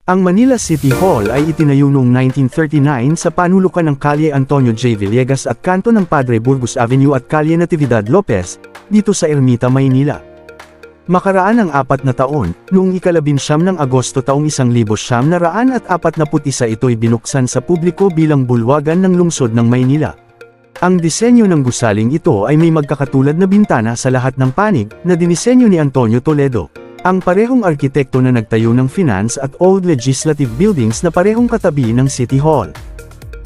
Ang Manila City Hall ay itinayo noong 1939 sa panulukan ng Kalye Antonio J. Villegas at kanto ng Padre Burgos Avenue at Kalye Natividad Lopez, dito sa Ermita, Maynila. Makaraan ang 4 na taon, noong ika-19 ng Agosto taong 1941 ito'y binuksan sa publiko bilang bulwagan ng lungsod ng Maynila. Ang disenyo ng gusaling ito ay may magkakatulad na bintana sa lahat ng panig, na dinisenyo ni Antonio Toledo. Ang parehong arkitekto na nagtayo ng Finance at Old Legislative Buildings na parehong katabi ng City Hall.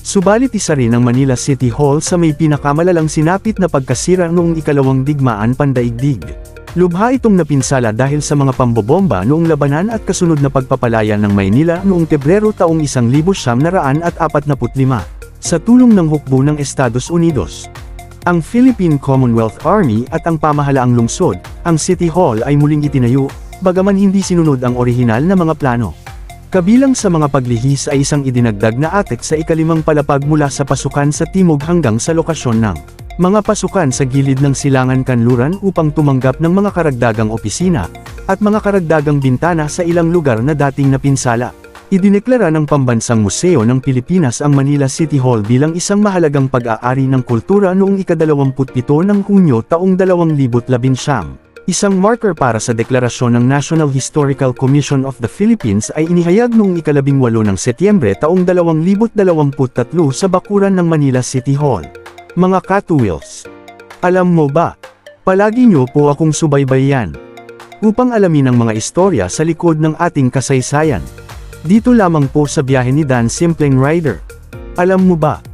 Subalit isa rin ang Manila City Hall sa may pinakamalalang sinapit na pagkasira noong ika-2 digmaan pandaigdig. Lubha itong napinsala dahil sa mga pambobomba noong labanan at kasunod na pagpapalaya ng Maynila noong Pebrero taong 1945 sa tulong ng hukbo ng Estados Unidos. Ang Philippine Commonwealth Army at ang pamahalaang lungsod, ang City Hall ay muling itinayo, bagaman hindi sinunod ang orihinal na mga plano. Kabilang sa mga paglihis ay isang idinagdag na atek sa ika-5 palapag mula sa pasukan sa timog hanggang sa lokasyon ng mga pasukan sa gilid ng Silangan Kanluran upang tumanggap ng mga karagdagang opisina, at mga karagdagang bintana sa ilang lugar na dating napinsala. Idineklara ng Pambansang Museo ng Pilipinas ang Manila City Hall bilang isang mahalagang pag-aari ng kultura noong ika-27 ng Hunyo taong 2019. Isang marker para sa deklarasyon ng National Historical Commission of the Philippines ay inihayag noong ika-18 ng Setyembre taong 2023 sa bakuran ng Manila City Hall. Mga Katuwils, alam mo ba? Palagi niyo po akong subaybayan upang alamin ang mga istorya sa likod ng ating kasaysayan. Dito lamang po sa biyahe ni Dan Simpleng Rider. Alam mo ba?